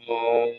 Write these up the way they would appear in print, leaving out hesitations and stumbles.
Om.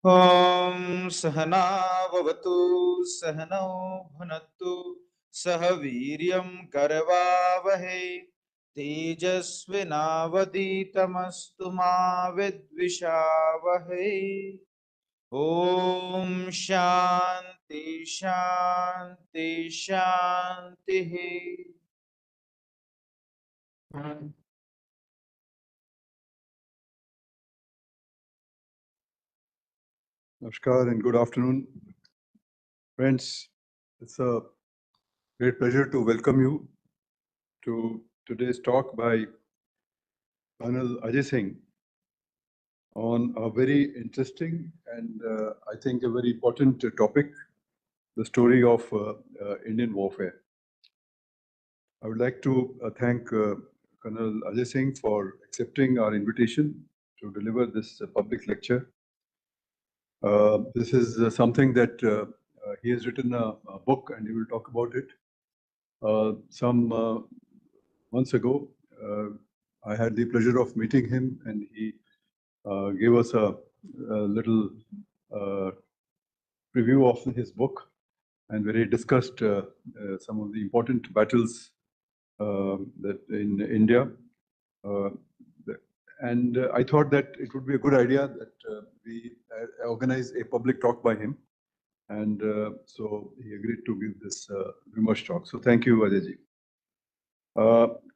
Om Sahana Vavatu Sahano Bhunattu Sahaviryam Karavavahe Tejasvinavaditamastu ma vidvishavahe. Om Shanti Shanti Shanti. Namaskar and good afternoon. Friends, it's a great pleasure to welcome you to today's talk by Colonel Ajay Singh on a very interesting and I think a very important topic, the story of Indian warfare. I would like to thank Colonel Ajay Singh for accepting our invitation to deliver this public lecture. This is something that he has written a book and he will talk about it. Some months ago, I had the pleasure of meeting him and he gave us a little preview of his book and where he discussed some of the important battles that in India. And I thought that it would be a good idea that we organize a public talk by him. And so he agreed to give this Vimarsh talk. So thank you, Ajay.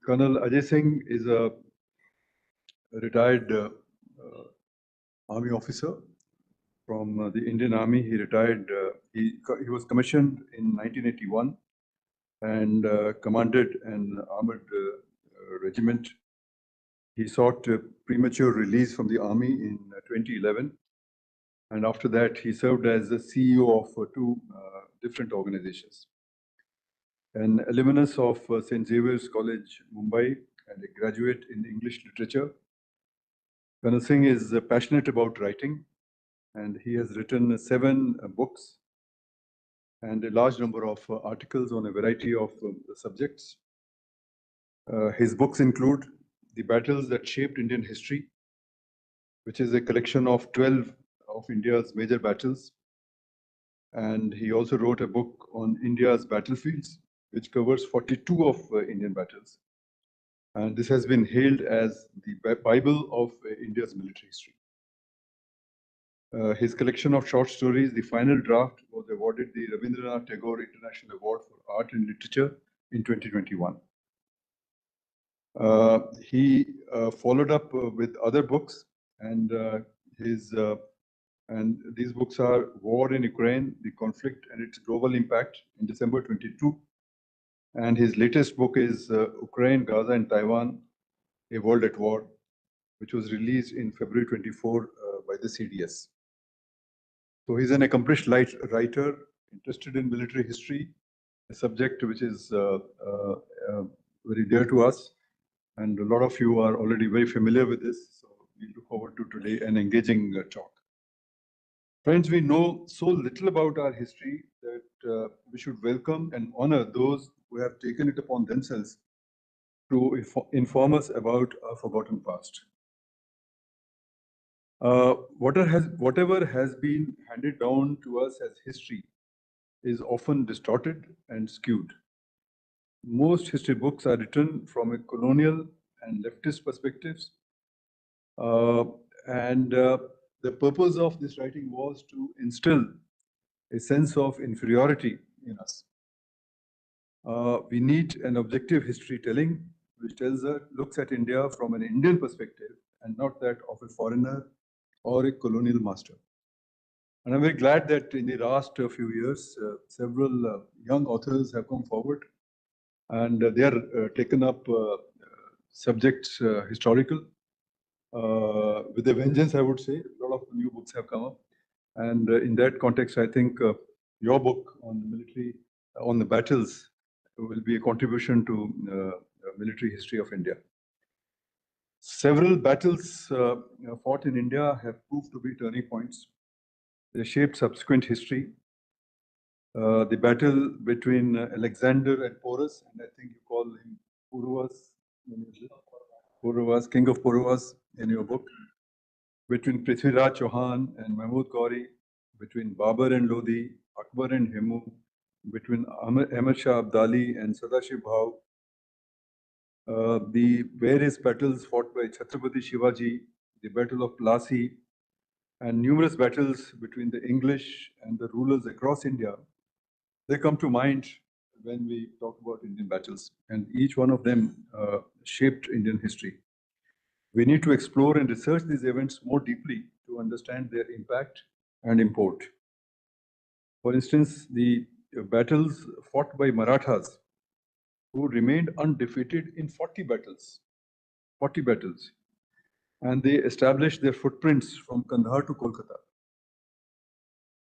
Colonel Ajay Singh is a retired army officer from the Indian Army. He retired, he was commissioned in 1981 and commanded an armored regiment. He sought premature release from the army in 2011. And after that, he served as the CEO of two different organizations. An alumnus of St. Xavier's College, Mumbai, and a graduate in English literature. Colonel Singh is passionate about writing, and he has written 7 books and a large number of articles on a variety of subjects. His books include The Battles That Shaped Indian History, which is a collection of 12 of India's major battles. And he also wrote a book on India's battlefields, which covers 42 of Indian battles. And this has been hailed as the Bible of India's military history. His collection of short stories, The Final Draft, was awarded the Rabindranath Tagore International Award for Art and Literature in 2021. He followed up with other books, and these books are War in Ukraine, The Conflict and Its Global Impact in December 22. And his latest book is Ukraine, Gaza and Taiwan, A World at War, which was released in February 24 by the CDS. So he's an accomplished writer, interested in military history, a subject which is very dear to us. And a lot of you are already very familiar with this. So we look forward to today an engaging talk. Friends, we know so little about our history that we should welcome and honor those who have taken it upon themselves to inform us about our forgotten past. Whatever has been handed down to us as history is often distorted and skewed. Most history books are written from a colonial and leftist perspectives. The purpose of this writing was to instill a sense of inferiority in us. We need an objective history telling, which looks at India from an Indian perspective and not that of a foreigner or a colonial master. And I'm very glad that in the last few years, several young authors have come forward and they are taken up subjects historical with a vengeance, I would say. A lot of new books have come up. And in that context, I think your book on the military, on the battles, will be a contribution to military history of India. Several battles fought in India have proved to be turning points. They shaped subsequent history. The battle between Alexander and Porus, and I think you call him Puruvas, Puruvas, King of Puruvas in your book, between Prithviraj Chauhan and Mahmud Ghori, between Babur and Lodi, Akbar and Himu, between Ahmad Shah Abdali and Sadashiv Bhau, the various battles fought by Chhatrapati Shivaji, the Battle of Plassey, and numerous battles between the English and the rulers across India, they come to mind when we talk about Indian battles, and each one of them shaped Indian history. We need to explore and research these events more deeply to understand their impact and import. For instance, the battles fought by Marathas, who remained undefeated in 40 battles, and they established their footprints from Kandahar to Kolkata.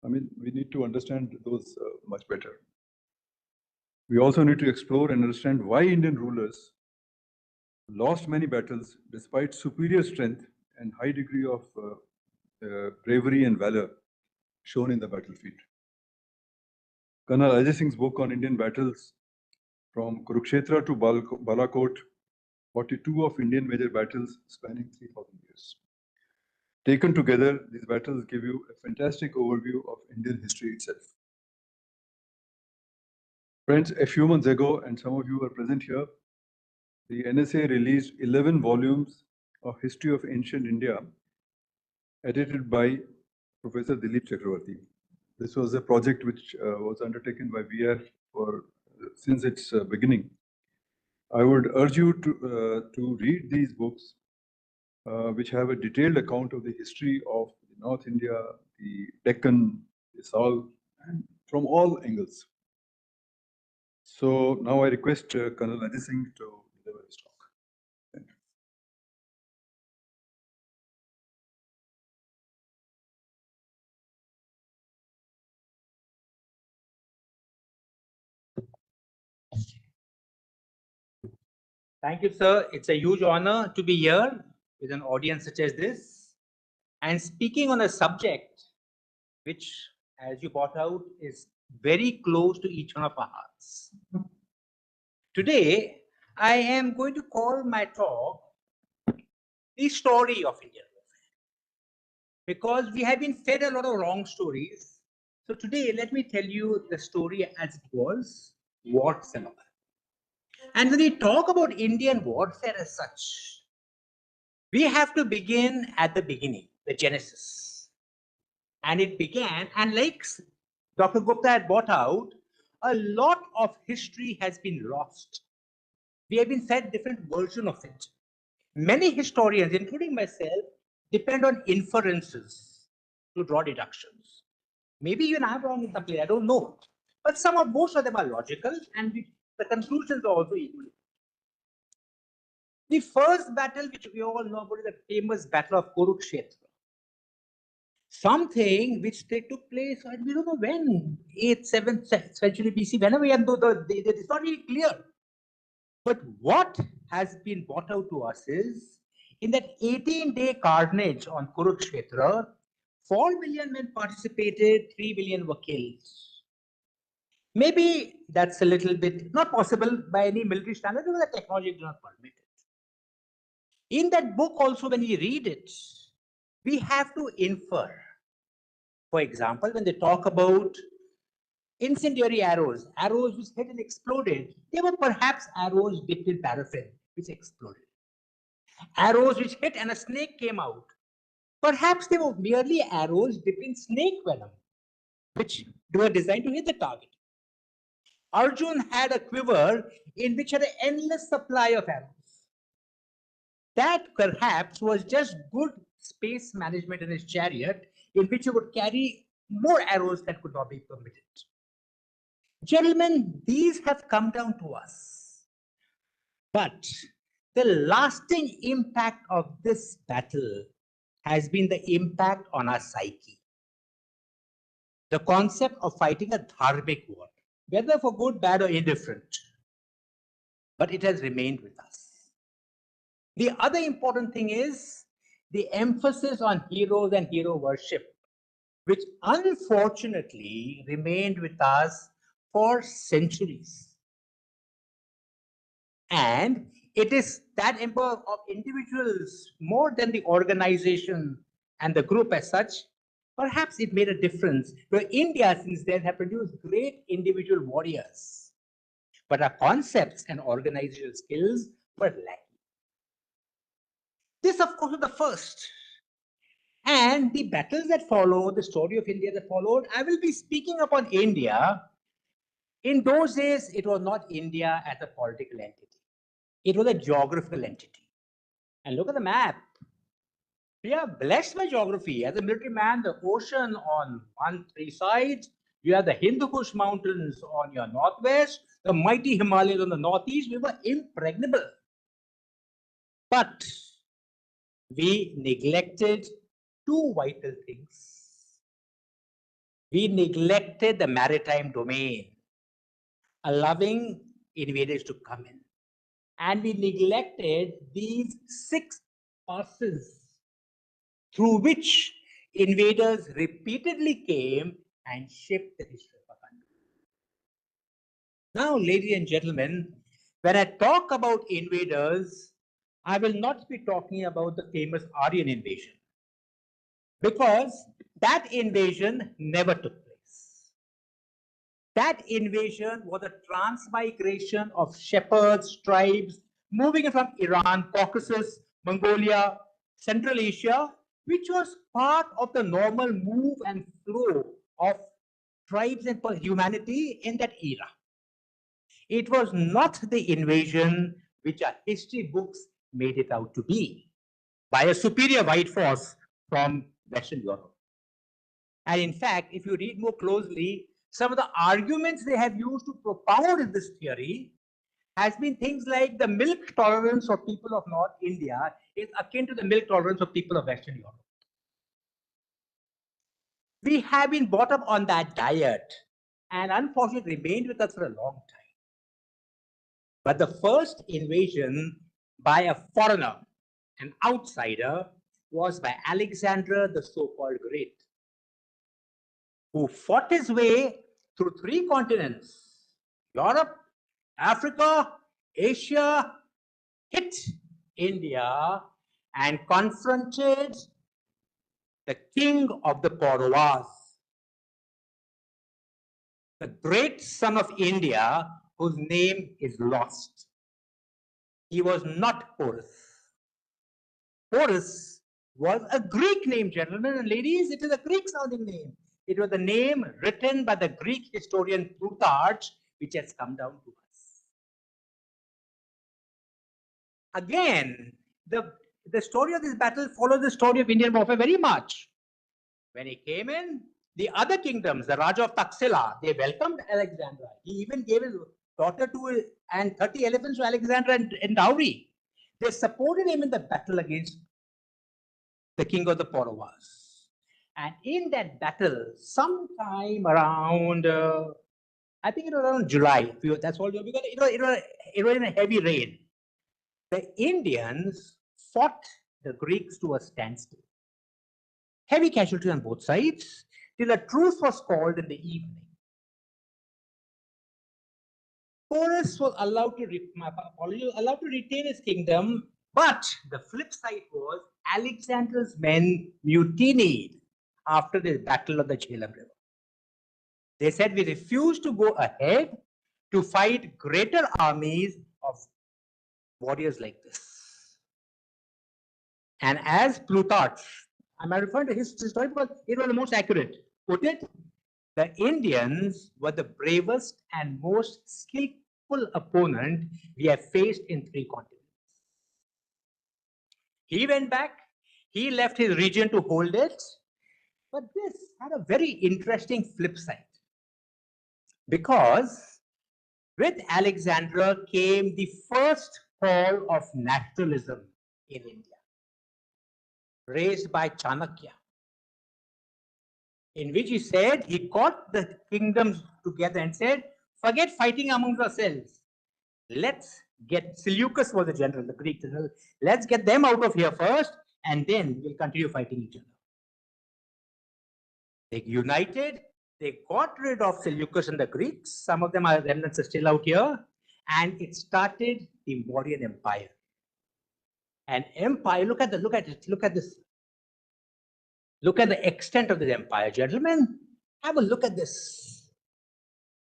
I mean, we need to understand those much better. We also need to explore and understand why Indian rulers lost many battles despite superior strength and high degree of bravery and valor shown in the battlefield. Colonel Ajay Singh's book on Indian battles, from Kurukshetra to Balakot, 42 of Indian major battles spanning 3,000 years. Taken together, these battles give you a fantastic overview of Indian history itself. Friends, a few months ago, and some of you are present here, the NSA released 11 volumes of History of Ancient India, edited by Professor Dilip Chakravarti. This was a project which was undertaken by VR since its beginning. I would urge you to read these books, which have a detailed account of the history of North India, the Deccan, the South, and from all angles. So now I request Colonel Ajay Singh to deliver his talk. Thank you. Thank you, sir. It's a huge honor to be here with an audience such as this and speaking on a subject which, as you brought out, is very close to each one of our hearts. Today, I am going to call my talk The Story of Indian Warfare, because we have been fed a lot of wrong stories. So today, let me tell you the story as it was, what's and all. And when we talk about Indian warfare as such, we have to begin at the beginning, the genesis. And it began, and like Dr. Gupta had brought out, a lot of history has been lost. We have been fed different versions of it. Many historians, including myself, depend on inferences to draw deductions. Maybe even I'm wrong in something, I don't know. But most of them are logical, and the conclusions are also equal. The first battle, which we all know about, is the famous Battle of Kurukshetra. Something which took place, and we don't know when, 8th, 7th century BC, whenever we have it's not really clear. But what has been brought out to us is, in that 18-day carnage on Kurukshetra, 4 million men participated, 3 million were killed. Maybe that's a little bit not possible by any military standard, because the technology did not permit it. In that book also, when we read it, we have to infer. For example, when they talk about incendiary arrows which hit and exploded, they were perhaps arrows dipped in paraffin, which exploded. Arrows which hit and a snake came out, perhaps they were merely arrows dipped in snake venom, which were designed to hit the target. Arjun had a quiver in which had an endless supply of arrows. That perhaps was just good space management in his chariot, in which he would carry more arrows that could not be permitted. Gentlemen, these have come down to us. But the lasting impact of this battle has been the impact on our psyche. The concept of fighting a dharmic war, whether for good, bad, or indifferent, but it has remained with us. The other important thing is the emphasis on heroes and hero worship, which unfortunately remained with us for centuries. And it is that number of individuals more than the organization and the group as such. Perhaps it made a difference, where India since then have produced great individual warriors, but our concepts and organizational skills were lacking. This, of course, was the first. And the battles that follow, the story of India that followed, I will be speaking upon India. In those days, it was not India as a political entity. It was a geographical entity. And look at the map. We are blessed by geography. As a military man, the ocean on three sides, you have the Hindu Kush Mountains on your northwest, the mighty Himalayas on the northeast. We were impregnable. But we neglected two vital things. We neglected the maritime domain, allowing invaders to come in. And we neglected these 6 passes through which invaders repeatedly came and shaped the history of our country. Now, ladies and gentlemen, when I talk about invaders, I will not be talking about the famous Aryan invasion, because that invasion never took place. That invasion was a transmigration of shepherds, tribes, moving from Iran, Caucasus, Mongolia, Central Asia, which was part of the normal move and flow of tribes and humanity in that era. It was not the invasion which our history books made it out to be, by a superior white force from Western Europe. And in fact, if you read more closely, some of the arguments they have used to propound this theory has been things like the milk tolerance of people of North India is akin to the milk tolerance of people of Western Europe. We have been brought up on that diet and unfortunately remained with us for a long time. But the first invasion by a foreigner, an outsider, was by Alexander the so-called Great, who fought his way through 3 continents, Europe, Africa, Asia, hit India and confronted the king of the Pauravas, the great son of India, whose name is lost. He was not Porus. Porus was a Greek name, gentlemen and ladies. It is a Greek sounding name. It was the name written by the Greek historian Plutarch, which has come down to us. Again, the story of this battle follows the story of Indian warfare very much. When he came in, the other kingdoms, the Raja of Taxila, they welcomed Alexander. He even gave his daughter to and 30 elephants to Alexander in dowry. They supported him in the battle against the king of the Pauravas. And in that battle, sometime around, I think it was around July, that's all, because it was in a heavy rain. The Indians fought the Greeks to a standstill. Heavy casualties on both sides, till a truce was called in the evening. Porus was allowed to retain his kingdom, but the flip side was Alexander's men mutinied after the battle of the Jhelum River. They said, we refuse to go ahead to fight greater armies of warriors like this. And as Plutarch, I'm referring to his story because it was the most accurate, put it, the Indians were the bravest and most skillful opponent we have faced in 3 continents. He went back, he left his region to hold it, but this had a very interesting flip side. Because with Alexander came the first call of nationalism in India, raised by Chanakya, in which he said, he got the kingdoms together and said, forget fighting amongst ourselves. Let's Seleucus was the general, the Greek general. Let's get them out of here first, and then we'll continue fighting each other. They united, they got rid of Seleucus and the Greeks. Some of them are remnants are still out here, and it started the Mauryan Empire. An empire, look at it, look at this. Look at the extent of the empire, gentlemen. Have a look at this.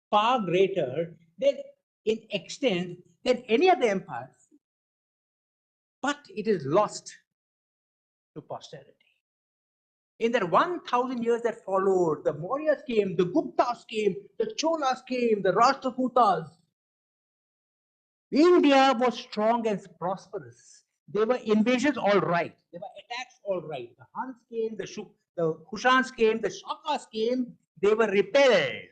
Far greater than in extent than any other empire. But it is lost to posterity. In that 1,000 years that followed, the Mauryas came, the Guptas came, the Cholas came, the Rashtrakutas. India was strong and prosperous. There were invasions, all right. There were attacks, all right. The Huns came, the Kushans came, the Shakas came. They were repelled.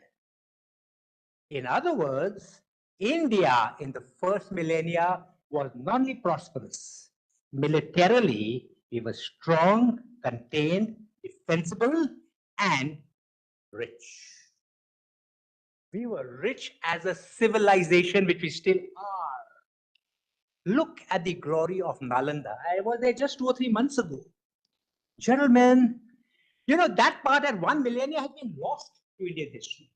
In other words, India in the first millennia was not only prosperous. Militarily, we were strong, contained, defensible, and rich. We were rich as a civilization, which we still are. Look at the glory of Nalanda. I was there just 2 or 3 months ago. Gentlemen, you know, that part at 1 millennia has been lost to Indian history.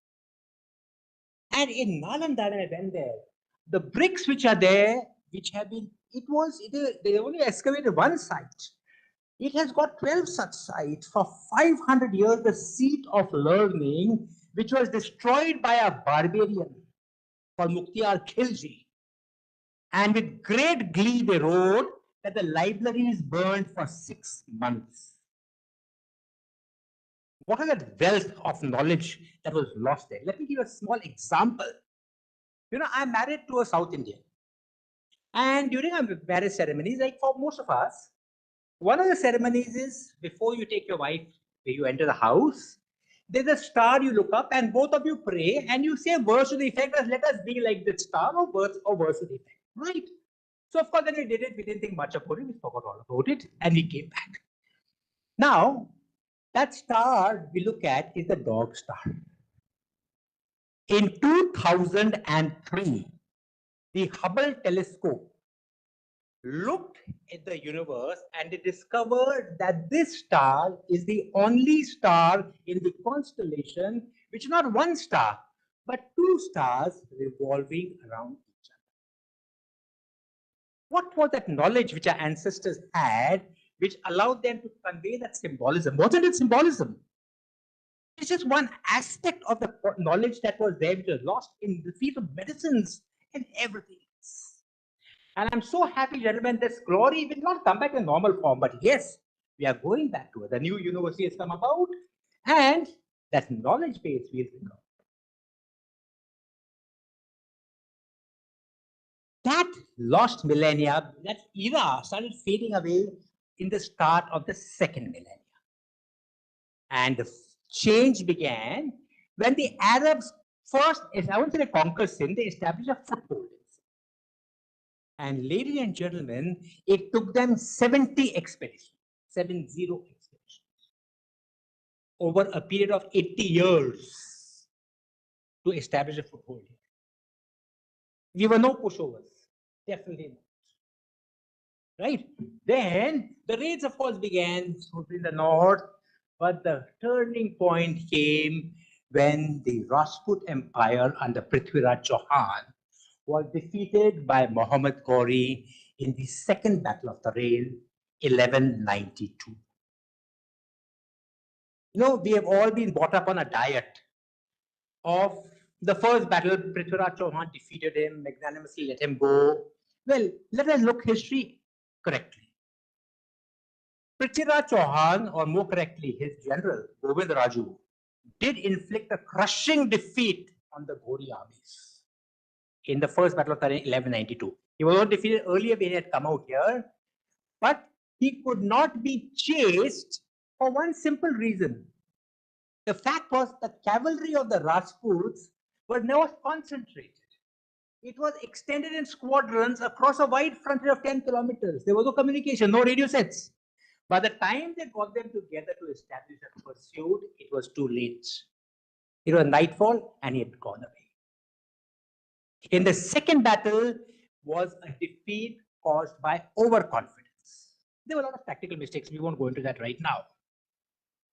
And in Nalanda, when I went there, the bricks which are there, which have been, they only excavated one site. It has got 12 such sites for 500 years, the seat of learning, which was destroyed by a barbarian called Mukhtiar Khilji. And with great glee, they wrote that the library is burned for 6 months. What is that wealth of knowledge that was lost there? Let me give you a small example. You know, I'm married to a South Indian. And during our marriage ceremonies, like for most of us, one of the ceremonies is before you take your wife, where you enter the house, there's a star you look up and both of you pray and you say a verse to the effect of let us be like this star or verse to the effect. Right? So of course, when we did it, we didn't think much about it. We forgot all about it and we came back. Now, that star we look at is the dog star. In 2003, the Hubble telescope looked at the universe and they discovered that this star is the only star in the constellation which is not one star, but 2 stars revolving around each other. What was that knowledge which our ancestors had which allowed them to convey that symbolism? Wasn't it symbolism? It's just one aspect of the knowledge that was there, which was lost in the field of medicines and everything else. And I'm so happy, gentlemen, this glory will not come back in normal form, but yes, we are going back to it. The new university has come about, and that knowledge base will become. That lost millennia, that era started fading away in the start of the 2nd millennia. And the change began when the Arabs first, I won't say they conquered Sindh, they established a foothold. And ladies and gentlemen, it took them 70 expeditions, 70 expeditions, over a period of 80 years to establish a foothold here. We were no pushovers, definitely not. Right? Then the raids, of course, began in the north, but the turning point came when the Rajput Empire under Prithviraj Chauhan was defeated by Muhammad Ghori in the 2nd Battle of the Rail, 1192. You know, we have all been brought up on a diet of the first battle. Prithviraj Chauhan defeated him, magnanimously let him go. Well, let us look history correctly. Prithviraj Chauhan, or more correctly, his general, Govind Raju, did inflict a crushing defeat on the Ghori armies in the first battle of the Rail, 1192. He was defeated earlier when he had come out here, but he could not be chased for one simple reason. The fact was the cavalry of the Rajputs was never concentrated. It was extended in squadrons across a wide frontier of 10 kilometers. There was no communication, no radio sets. By the time they got them together to establish a pursuit, it was too late. It was nightfall and he had gone away. In the 2nd battle, was a defeat caused by overconfidence. There were a lot of tactical mistakes. We won't go into that right now.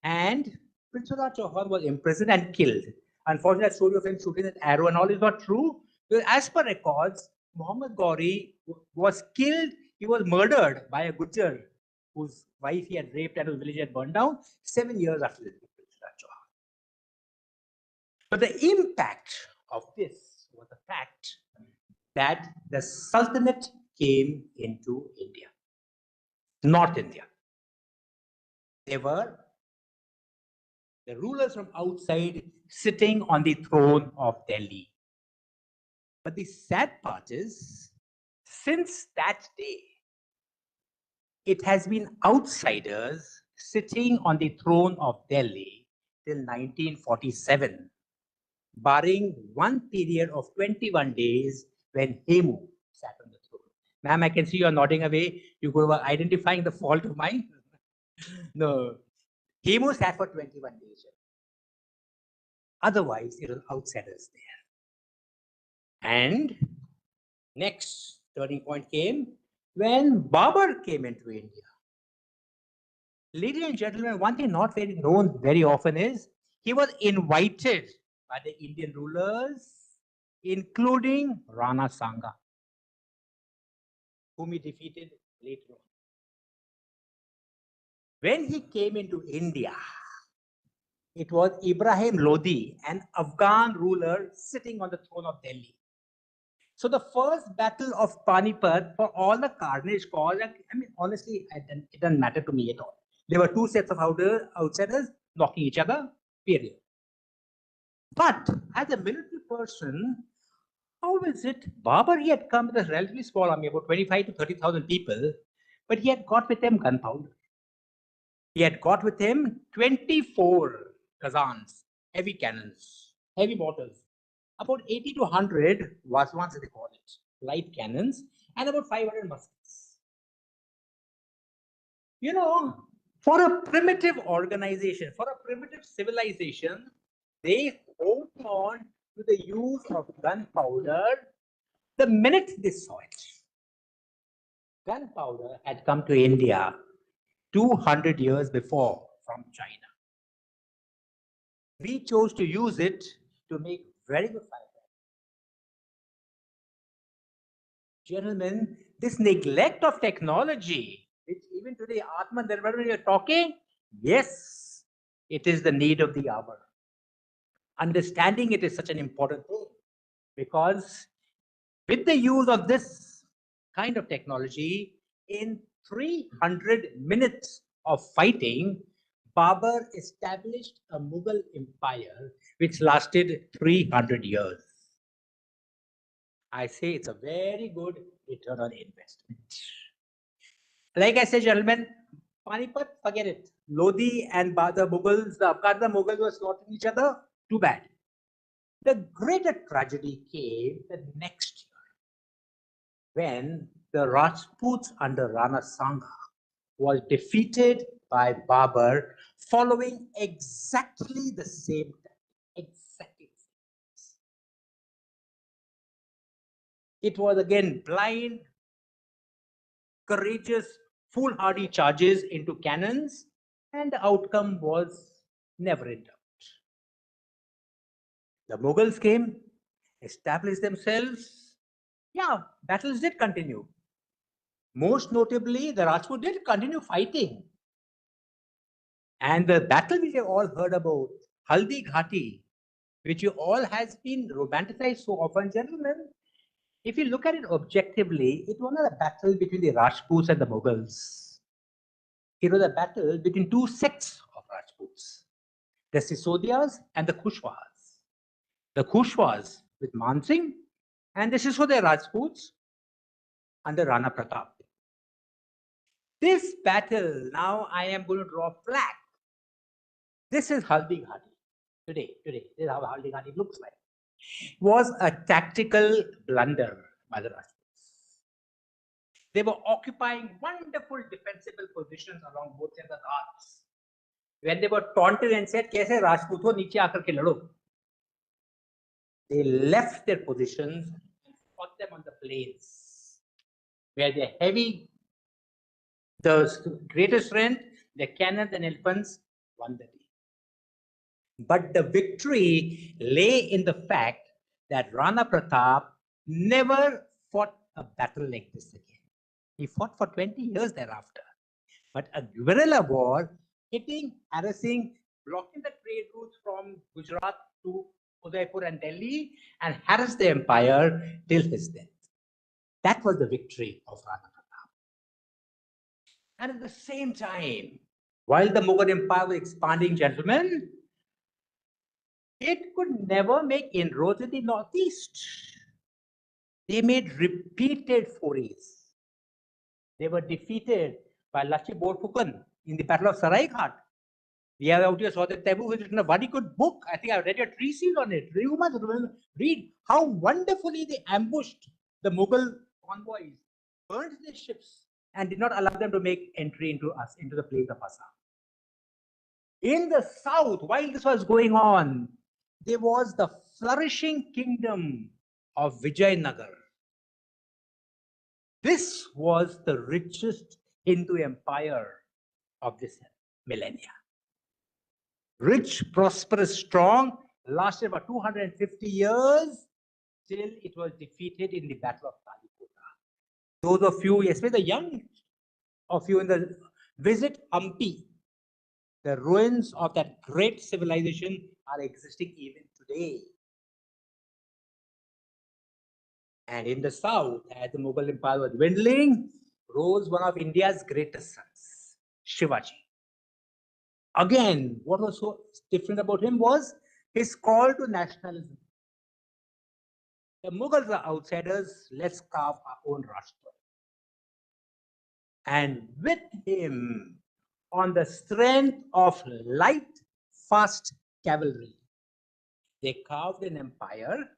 And Prithviraj Chauhan was imprisoned and killed. Unfortunately, that story of him shooting an arrow and all is not true. Because as per records, Muhammad Gauri was killed. He was murdered by a Gujjar whose wife he had raped and whose village had burned down 7 years after the defeat of Prithviraj Chauhan. But the impact of this was the fact that the Sultanate came into India, North India. They were the rulers from outside sitting on the throne of Delhi. But the sad part is, since that day, it has been outsiders sitting on the throne of Delhi till 1947, barring one period of 21 days when Hemu sat on the throne. Ma'am, I can see you are nodding away. You were identifying the fault of mine. No, Hemu sat for 21 days. Otherwise, it was outsiders there. And next turning point came when Babur came into India. Ladies and gentlemen, one thing not very known very often is he was invited by the Indian rulers, including Rana Sanga, whom he defeated later on. When he came into India, it was Ibrahim Lodi, an Afghan ruler sitting on the throne of Delhi. So the first battle of Panipat, for all the carnage caused, I mean, honestly, it doesn't matter to me at all. There were two sets of outsiders knocking each other, period. But as a military person, how is it? Babur, he had come with a relatively small army, about 25 to 30,000 people, but he had got with him gunpowder. He had got with him 24 kazans, heavy cannons, heavy mortars, about 80 to 100 waswans, as they call it, light cannons, and about 500 muskets. You know, for a primitive organization, for a primitive civilization, they hold on to the use of gunpowder the minute they saw it. Gunpowder had come to India 200 years before from China. We chose to use it to make very good fireworks. Gentlemen, this neglect of technology, which even today, Atmanirbhar, when you're talking, yes, it is the need of the hour. Understanding it is such an important thing because with the use of this kind of technology, in 300 minutes of fighting, Babur established a Mughal empire which lasted 300 years. I say it's a very good return on investment. Like I said, gentlemen, Panipat, forget it. Lodi and the Mughals, the Afghan Mughals were slaughtering each other. Too bad. The greater tragedy came the next year when the Rajputs under Rana Sanga was defeated by Babur following exactly the same time. Exactly. It was again blind, courageous, foolhardy charges into cannons, and the outcome was never in doubt. The Mughals came, established themselves. Yeah, battles did continue. Most notably, the Rajput did continue fighting. And the battle which you all heard about, Haldi Ghati, which you all has been romanticized so often, gentlemen, if you look at it objectively, it was not a battle between the Rajputs and the Mughals. It was a battle between two sects of Rajputs, the Sisodias and the Kushwas. The Kushwas with Man Singh and the Sisodia Rajputs under Rana Pratap. This battle, now I am going to draw a flag. This is Haldi Ghati. Today, this is how Haldi Ghati looks like. Was a tactical blunder by the Rajputs. They were occupying wonderful defensible positions along both sides of the Ghats. When they were taunted and said, "Kaise Rajput ho, niche aakar ke lado," they left their positions and fought them on the plains. where the heavy, the greatest strength, the cannons and elephants won the day. But the victory lay in the fact that Rana Pratap never fought a battle like this again. He fought for 20 years thereafter. But a guerrilla war, hitting, harassing, blocking the trade routes from Gujarat to Udaipur and Delhi, and harassed the empire till his death. That was the victory of Rana Pratap. And at the same time, while the Mughal Empire was expanding, gentlemen, it could never make inroads in the northeast. They made repeated forays. They were defeated by Lachi Borphukan in the Battle of Saraighat. We have out here saw that Tabu has written a very good book. I think I've read your treatise on it. You must read how wonderfully they ambushed the Mughal convoys, burned their ships, and did not allow them to make entry into the place of Assam. In the south, while this was going on, there was the flourishing kingdom of Vijayanagar. This was the richest Hindu empire of this millennia. Rich, prosperous, strong, lasted about 250 years till it was defeated in the Battle of Talikoota. Those of you, especially the young of you in the visit Hampi, the ruins of that great civilization are existing even today. And in the south, as the Mughal Empire was dwindling, rose one of India's greatest sons, Shivaji. Again, what was so different about him was his call to nationalism. The Mughals are outsiders, let's carve our own Rashtra. And with him, on the strength of light, fast cavalry, they carved an empire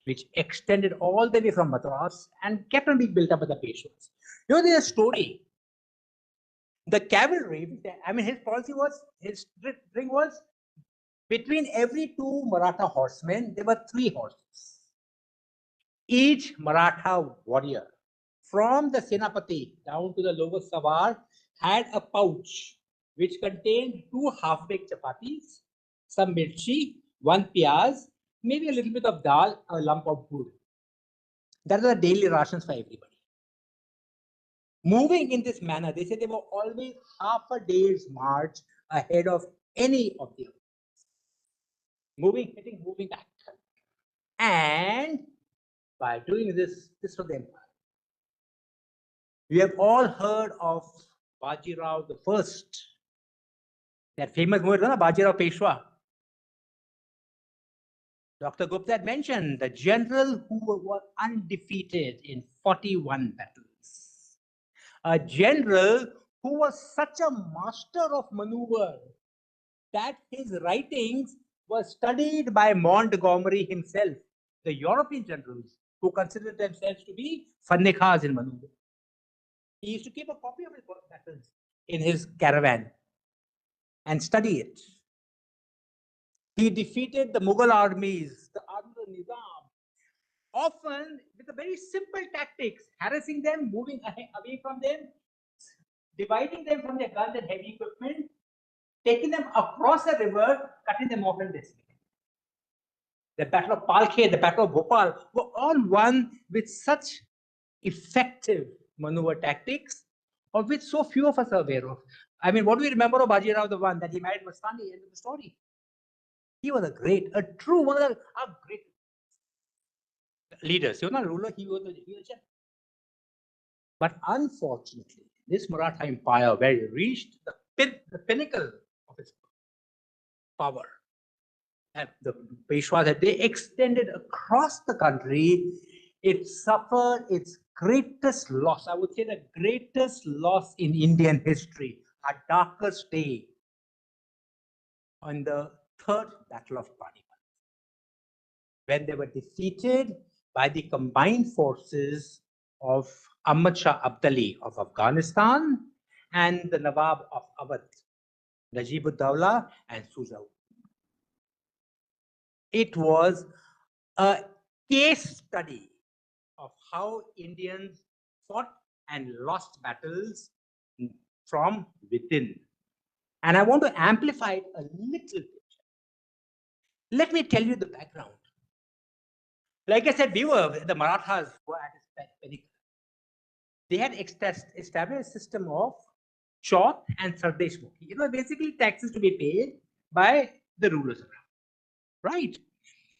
which extended all the way from Madras and kept on being built up by the Peshwas. You know, there's a story. The cavalry, I mean, his policy was, his thing was, between every two Maratha horsemen, there were 3 horses. Each Maratha warrior, from the Senapati down to the lowest Savar, had a pouch which contained 2 half-baked chapatis, some mirchi, 1 piyaz, maybe a little bit of dal, a lump of gur. That are the daily rations for everybody. Moving in this manner, they say they were always half a day's march ahead of any of the others. Moving, hitting, moving back. And by doing this was the empire. We have all heard of Bajirao the First. That famous movie, Bajirao Peshwa. Dr. Gupta had mentioned the general who was undefeated in 41 battles. A general who was such a master of maneuver that his writings were studied by Montgomery himself, the European generals who considered themselves to be fannikhas in maneuver. He used to keep a copy of his battles in his caravan and study it. He defeated the Mughal armies, the armies of Nizam, often with a very simple tactics, harassing them, moving away from them, dividing them from their guns and heavy equipment, taking them across the river, cutting them off and decimating. The Battle of Palkhe, the Battle of Bhopal were all won with such effective maneuver tactics, of which so few of us are aware of. I mean, what do we remember of Bajirao the One, that he married Mastani, end of the story? He was a true one of our great leaders. He was not a ruler, he was a general. But unfortunately, this Maratha Empire, where he reached the pinnacle of its power, and the Peshwas that they extended across the country, it suffered its greatest loss. I would say the greatest loss in Indian history, a darkest day, on the 3rd Battle of Panipat, when they were defeated by the combined forces of Ahmad Shah Abdali of Afghanistan and the Nawab of Awadh, Najib-ud-Dawla and Suja. It was a case study of how Indians fought and lost battles from within. And I want to amplify it a little bit. Let me tell you the background. Like I said, the Marathas were at its pinnacle. They had established a system of Chaut and Sardeshmukhi. It was basically taxes to be paid by the rulers around. Right?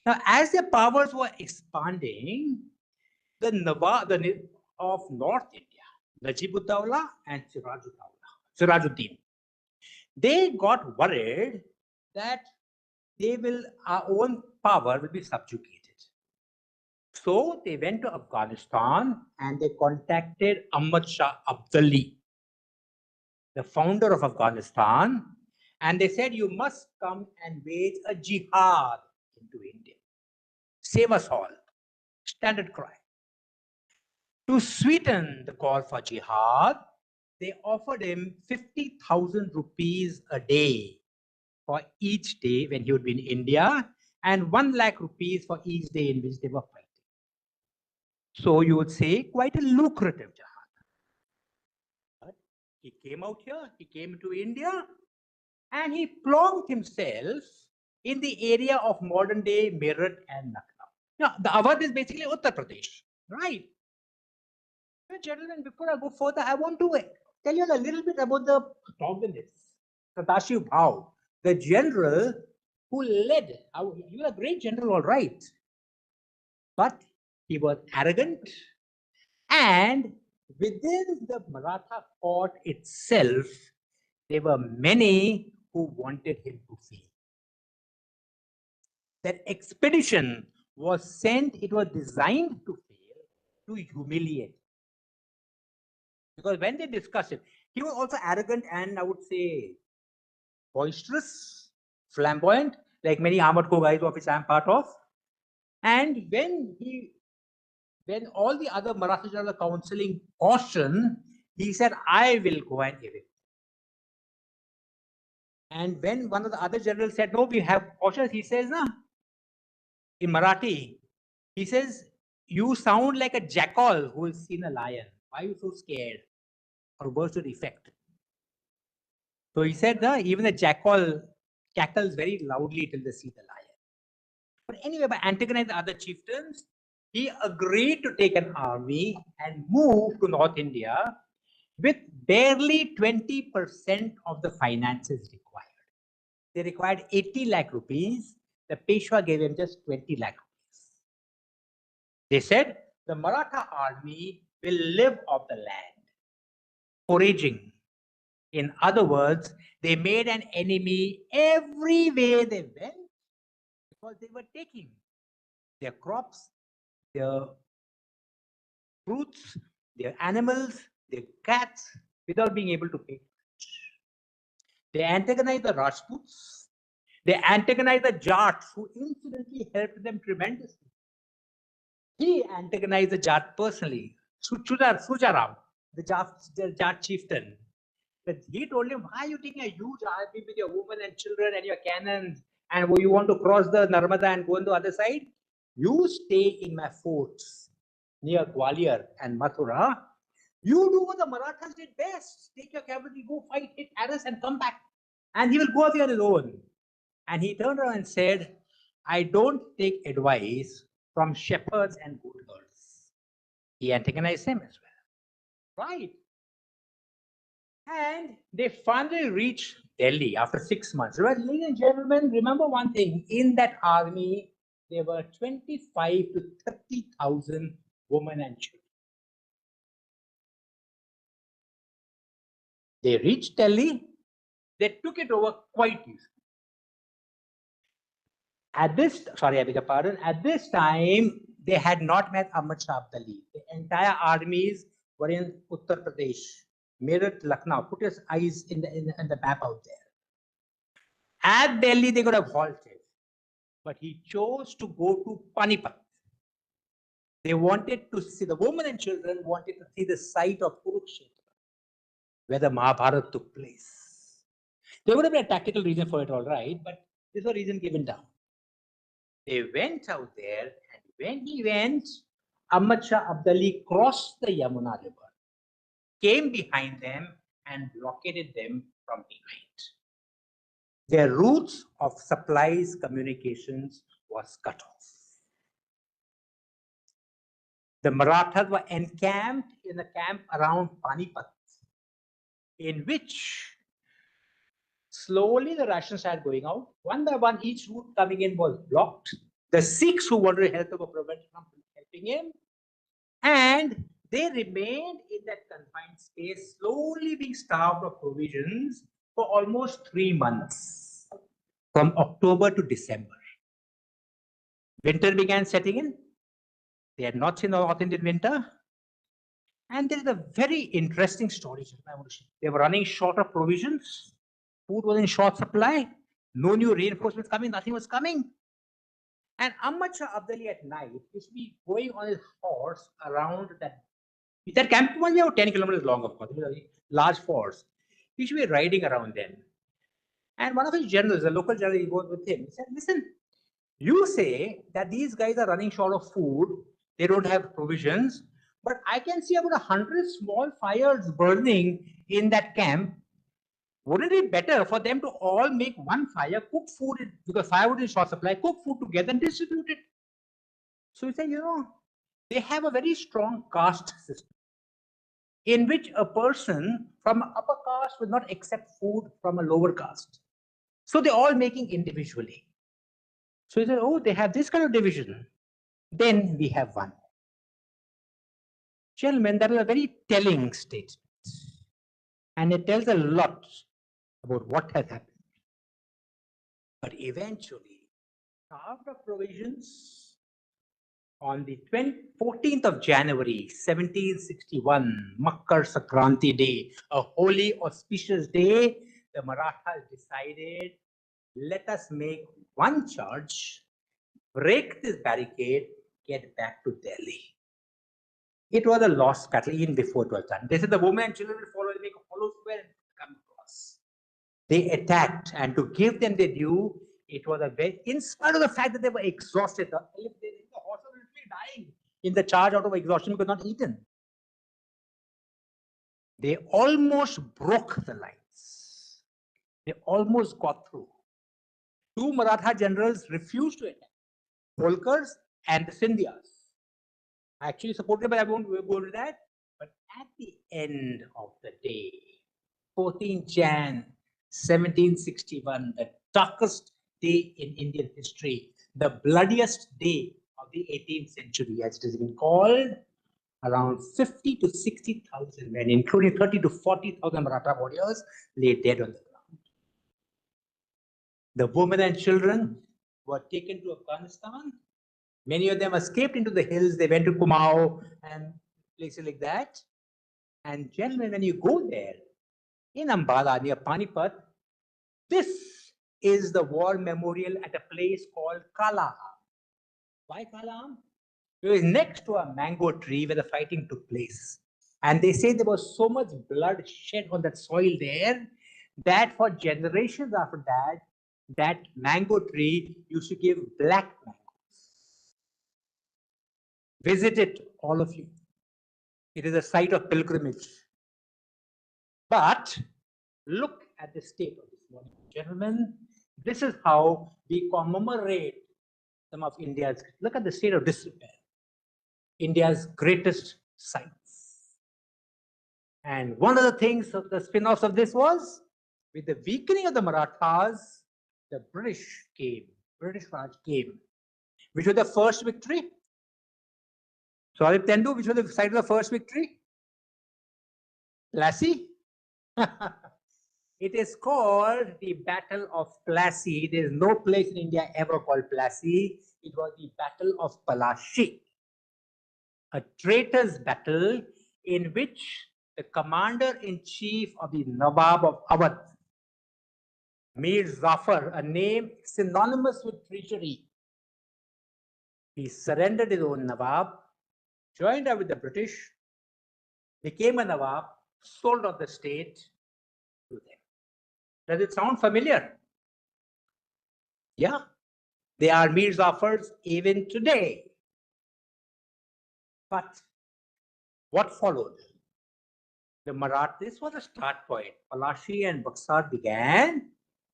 Now, as their powers were expanding, the Nawab of North India, Najibuddaulah and Sirajuddin, they got worried that our own power will be subjugated. So they went to Afghanistan and they contacted Ahmad Shah Abdali, the founder of Afghanistan, and they said, you must come and wage a jihad into India. Save us all. Standard cry. To sweeten the call for jihad, they offered him 50,000 rupees a day for each day when he would be in India, and 1 lakh rupees for each day in which they were fighting. So you would say quite a lucrative jihad. But he came out here, he came to India, and he plonked himself in the area of modern day Meerut and Lucknow. Now, the Awadh is basically Uttar Pradesh, right? So, gentlemen, before I go further, I want to tell you a little bit about the protagonist, Satashiv Bhau, the general who led. He was a great general, all right. But he was arrogant, and within the Maratha court itself, there were many who wanted him to fail. That expedition was sent, it was designed to fail, to humiliate. Because when they discussed it, he was also arrogant and I would say boisterous, flamboyant, like many Ahmad Ko guys of which I am part of. And when all the other Maratha generals were counseling caution, he said, I will go and give it. And when one of the other generals said, no, we have caution, he says, no, in Marathi, he says, you sound like a jackal who has seen a lion. Why are you so scared? Or worse to the effect. So he said, no, even the jackal cackles very loudly till they see the lion. But anyway, by antagonizing the other chieftains, he agreed to take an army and move to North India with barely 20% of the finances required. They required 80 lakh rupees. The Peshwa gave him just 20 lakh rupees. They said the Maratha army will live off the land, foraging. In other words, they made an enemy everywhere they went because they were taking their crops, their fruits, their animals, their cats without being able to pay. They antagonized the Rajputs. They antagonized the Jats, who incidentally helped them tremendously. He antagonized the Jat personally, Sujaram, the Jat chieftain. But he told him, why are you taking a huge army with your women and children and your cannons, and you want to cross the Narmada and go on the other side? You stay in my forts near Gwalior and Mathura. You do what the Marathas did best. Take your cavalry, go fight, hit, harass, and come back. And he will go away on his own. And he turned around and said, I don't take advice from shepherds and goat herds. He antagonized him as well. Right. And they finally reached Delhi after 6 months. Ladies and gentlemen, remember one thing. In that army, there were 25 to 30,000 women and children. They reached Delhi. They took it over quite easily. At this time, they had not met Ahmad Shah Abdali. The entire armies were in Uttar Pradesh, Meerut, Lucknow. Put your eyes in the map out there. At Delhi, they could have halted, but he chose to go to Panipat. They wanted to see, the women and children wanted to see the site of Kurukshetra, where the Mahabharata took place. There would have been a tactical reason for it, all right, but this was a reason given down. They went out there, and when he went, Ahmad Shah Abdali crossed the Yamuna River. came behind them and blockaded them from behind. Their routes of supplies, communications was cut off. The Marathas were encamped in a camp around Panipat, in which slowly the rations started going out. One by one, each route coming in was blocked. The Sikhs who wanted to help him were prevented from helping him. And they remained in that confined space, slowly being starved of provisions for almost 3 months, from October to December. Winter began setting in. They had not seen the North Indian winter. And there is a very interesting story. They were running short of provisions. Food was in short supply. No new reinforcements coming. Nothing was coming. And Ahmad Shah Abdali at night used to be going on his horse around that camp was 10 kilometers long, of course. It was a large force. He should be riding around then. And one of his generals, the local general, he goes with him. He said, listen, you say that these guys are running short of food. They don't have provisions. But I can see about 100 small fires burning in that camp. Wouldn't it be better for them to all make one fire, cook food, because firewood is short supply, cook food together and distribute it? So he said, they have a very strong caste system in which a person from an upper caste will not accept food from a lower caste. So they're all making individually. So he said, oh, they have this kind of division. Then we have one. Gentlemen, that is a very telling statement. And it tells a lot about what has happened. But eventually, after provisions, on the 14th of January, 1761, Makar Sankranti Day, a holy, auspicious day, the Marathas decided, let us make one charge, break this barricade, get back to Delhi. It was a lost battle even before it was done. They said the women and children will follow, make a hollow square and come across. They attacked, and to give them their due, it was a very, in spite of the fact that they were exhausted, the horses were literally dying in the charge out of exhaustion because not eaten. They almost broke the lines. They almost got through. Two Maratha generals refused to attack, Holkars and the Scindias. I actually supported them, but I won't go into that. But at the end of the day, 14 Jan 1761, the darkest day in Indian history, the bloodiest day of the 18th century, as it has been called, around 50 to 60,000 men, including 30 to 40,000 Maratha warriors, lay dead on the ground. The women and children were taken to Afghanistan. Many of them escaped into the hills. They went to Kumaon and places like that. And gentlemen, when you go there, in Ambala, near Panipat, this is the war memorial at a place called Kala. Why Kala? It was next to a mango tree where the fighting took place. And they say there was so much blood shed on that soil there that for generations after that, that mango tree used to give black mangoes. Visit it, all of you. It is a site of pilgrimage. But look at the state of this morning. Gentlemen, this is how we commemorate some of India's, look at the state of disrepair. India's greatest sites. And one of the things of the spin-offs of this was, with the weakening of the Marathas, the British Raj came. Which was the first victory? Sorry, Tendu, which was the site of the first victory? Plassey? It is called the Battle of Plassey. There is no place in India ever called Plassey. It was the Battle of Palashi, a traitor's battle in which the commander-in-chief of the Nawab of Awadh, Mir Zafar, a name synonymous with treachery, he surrendered his own Nawab, joined up with the British, became a Nawab, sold off the state to them. Does it sound familiar? Yeah, they are Mir Zafars even today. But what followed? The Marathas, this was a start point. Palashi and Buxar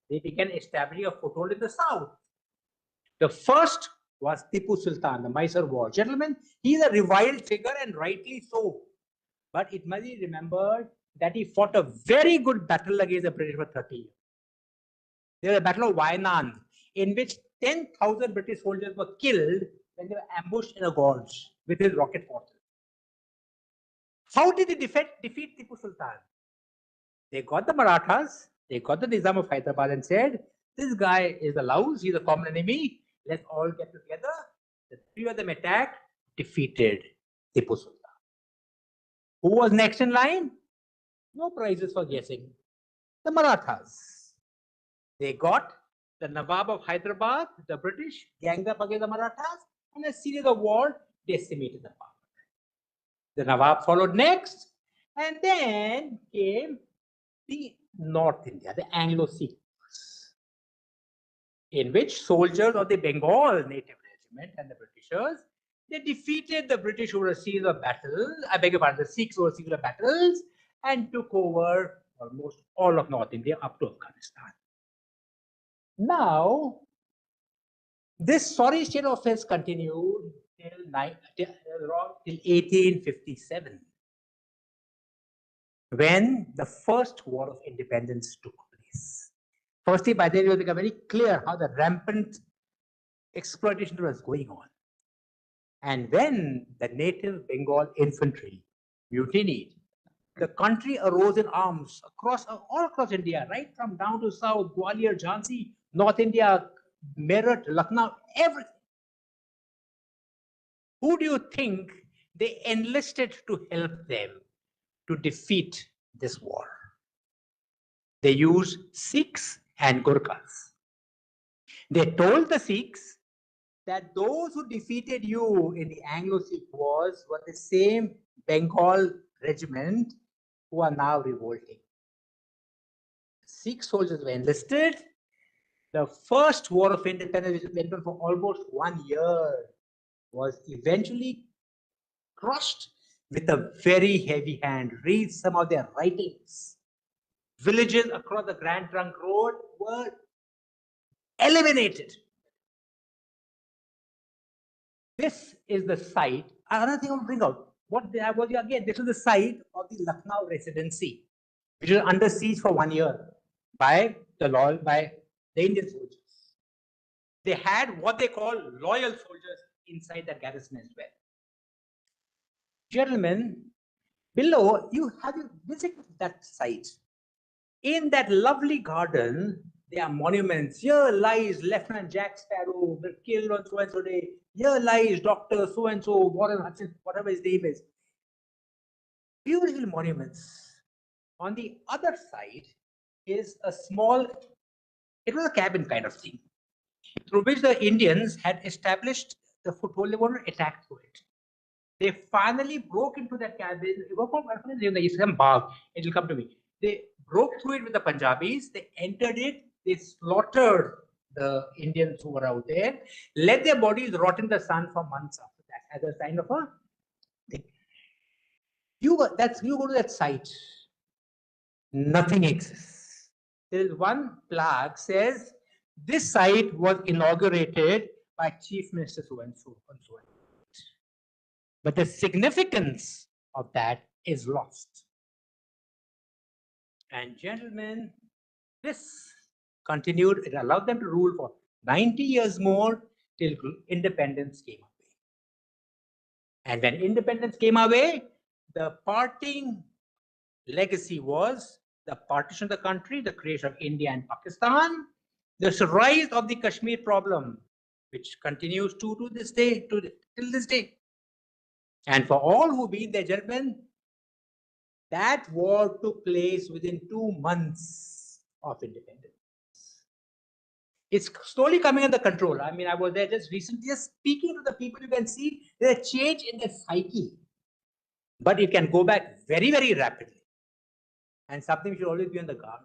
they began establishing a foothold in the south. The first was Tipu Sultan, the Mysore War. Gentlemen, he's a reviled figure and rightly so. But it must be remembered that he fought a very good battle against the British for 30 years. There was a battle of Wayanad, in which 10,000 British soldiers were killed when they were ambushed in a gorge with his rocket forces. How did they defeat Tipu Sultan? They got the Marathas, they got the Nizam of Hyderabad and said, this guy is a louse, he's a common enemy, let's all get together. The three of them attacked, defeated Tipu Sultan. Who was next in line? No prizes for guessing. The Marathas. They got the Nawab of Hyderabad, the British, ganged up against the Marathas, and a series of wars decimated the power. The Nawab followed next, and then came the North India, the Anglo-Sikhs, in which soldiers of the Bengal native regiment and the Britishers, they defeated the British over a series of battles, I beg your pardon, the Sikhs over a series of battles, and took over almost all of North India up to Afghanistan. Now, this sorry state of affairs continued till 1857, when the first war of independence took place. Firstly, by then it was become very clear how the rampant exploitation was going on. And when the native Bengal infantry mutinied, the country arose in arms all across India, right from down to south, Gwalior, Jhansi, North India, Meerut, Lucknow, everything. Who do you think they enlisted to help them to defeat this war? They used Sikhs and Gurkhas. They told the Sikhs that those who defeated you in the Anglo-Sikh wars were the same Bengal regiment who are now revolting. Sikh soldiers were enlisted. The first war of independence, which went on for almost 1 year, was eventually crushed with a very heavy hand. Read some of their writings. Villages across the Grand Trunk Road were eliminated. This is the site. Another thing I will bring out. What there was again, this is the site of the Lucknow Residency, which was under siege for 1 year by the Indian soldiers. They had what they call loyal soldiers inside that garrison as well. Gentlemen, below you visit that site. In that lovely garden, there are monuments. Here lies Lieutenant Jack Sparrow, killed on so and so day. Here lies Dr. So and so, Warren Hudson, whatever his name is. Beautiful monuments. On the other side is a small, it was a cabin kind of thing, through which the Indians had established the foothold. They wanted to attack through it. They finally broke into that cabin. It will come to me. They broke through it with the Punjabis. They entered it. They slaughtered the Indians who were out there, let their bodies rot in the sun for months after that as a sign of a thing. You go to that site. Nothing exists. There is one plaque says this site was inaugurated by Chief Minister so and so and so. But the significance of that is lost. And gentlemen, this continued. It allowed them to rule for 90 years more till independence came away. And when independence came away, the parting legacy was the partition of the country, the creation of India and Pakistan, the rise of the Kashmir problem, which continues to this day, till this day. And for all who've been there, gentlemen, that war took place within 2 months of independence. It's slowly coming under control. I mean, I was there just recently, just speaking to the people. You can see there's a change in their psyche, but it can go back very, very rapidly. And something should always be on the guard.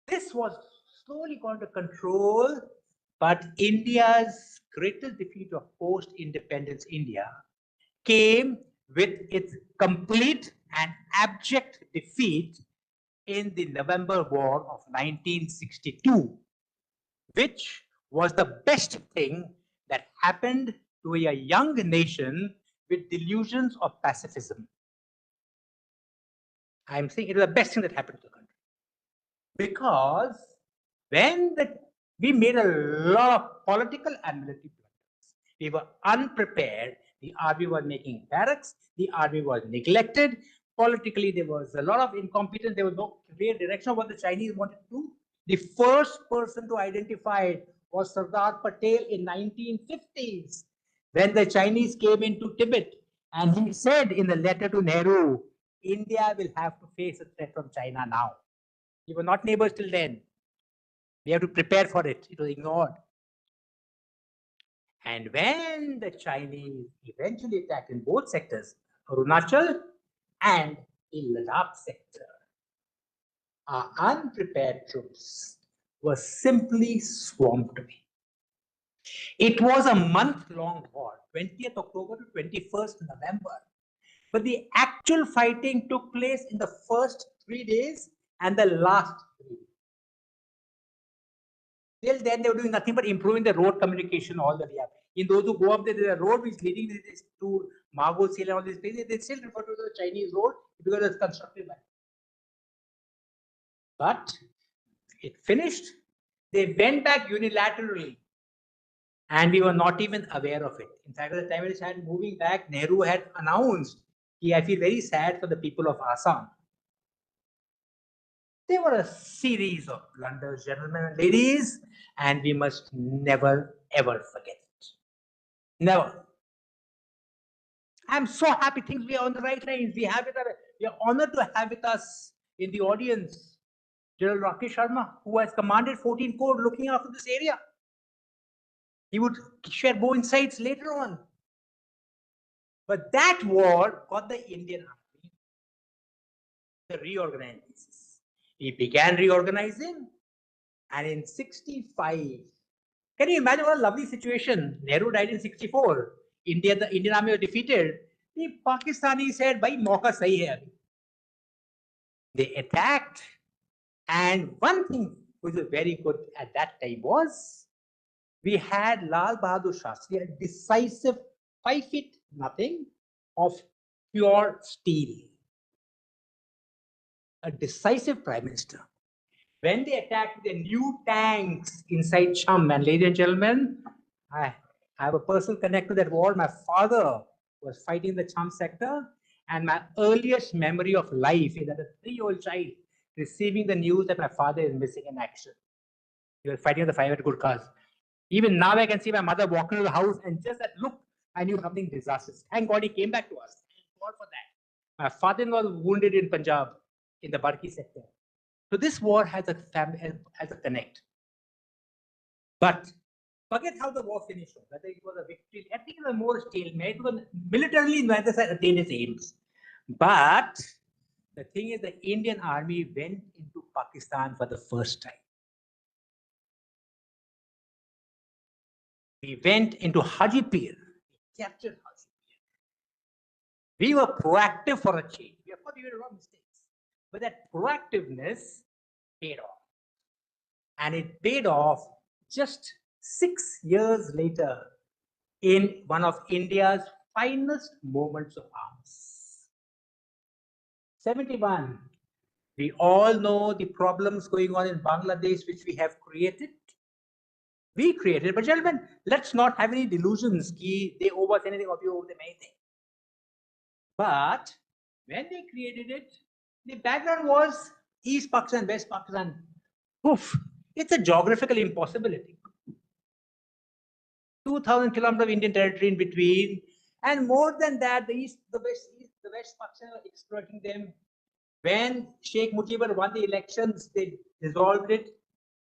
This was slowly gone to control, but India's greatest defeat of post-independence India came with its complete and abject defeat in the November War of 1962, which was the best thing that happened to a young nation with delusions of pacifism. I'm saying it was the best thing that happened to the country. Because when we made a lot of political and military blunders, we were unprepared. The army was making barracks. The army was neglected. Politically, there was a lot of incompetence. There was no clear direction of what the Chinese wanted to do. The first person to identify it was Sardar Patel in 1950s, when the Chinese came into Tibet, and he said in the letter to Nehru, India will have to face a threat from China now. We were not neighbors till then. We have to prepare for it. It was ignored. And when the Chinese eventually attacked in both sectors, Arunachal and the Ladakh sector, our unprepared troops were simply swamped away. It was a month-long war, 20th October to 21st November. But the actual fighting took place in the first 3 days and the last 3 days. Till then, they were doing nothing but improving the road communication all the way up. In those who go up there, there's a road which is leading to Margot Seal and all these places. They still refer to the Chinese road because it's constructed by. But it finished. They went back unilaterally, and we were not even aware of it. In fact, at the time it started moving back, Nehru had announced, I feel very sad for the people of Assam. They were a series of blunders, gentlemen and ladies, and we must never, ever forget it. Never. I'm so happy things we are on the right lines. We are honored to have with us in the audience General Rakesh Sharma, who has commanded 14 Corps looking after this area. He would share more insights later on. But that war got the Indian Army the reorganization. He began reorganizing, and in 65, can you imagine what a lovely situation? Nehru died in 64. The Indian Army was defeated. The Pakistani said, "Bhai, mauka sahi hai." They attacked, and one thing which was very good at that time was we had Lal Bahadur Shastri, a decisive 5 feet nothing of pure steel, a decisive prime minister. When they attacked the new tanks inside Cham, and ladies and gentlemen, I have a personal connect to that war. My father was fighting the Cham sector, and my earliest memory of life is as a 3-year-old child receiving the news that my father is missing in action. He was fighting the 500 good cause. Even now I can see my mother walking to the house, and just that look, I knew something disastrous. Thank God he came back to us. Thank God for that. My father-in-law was wounded in Punjab, in the Barki sector. So this war has a connect. But forget how the war finished, whether it was a victory. I think it was more stalemate. It was militarily neither side attained its aims. But the thing is, the Indian army went into Pakistan for the first time. We went into Hajipir. We captured Hajipir. We were proactive for a change. We, of course, we made wrong mistakes. But that proactiveness paid off. And it paid off just 6 years later in one of India's finest moments of arms. 71. We all know the problems going on in Bangladesh, which we have created. We created, but gentlemen, let's not have any delusions that they owe us anything or we owe them anything. But when they created it, the background was East Pakistan, West Pakistan. Oof, it's a geographical impossibility. 2,000 kilometers of Indian territory in between, and more than that, the West Pakistan were exploiting them. When Sheikh Mujibur won the elections, they dissolved it.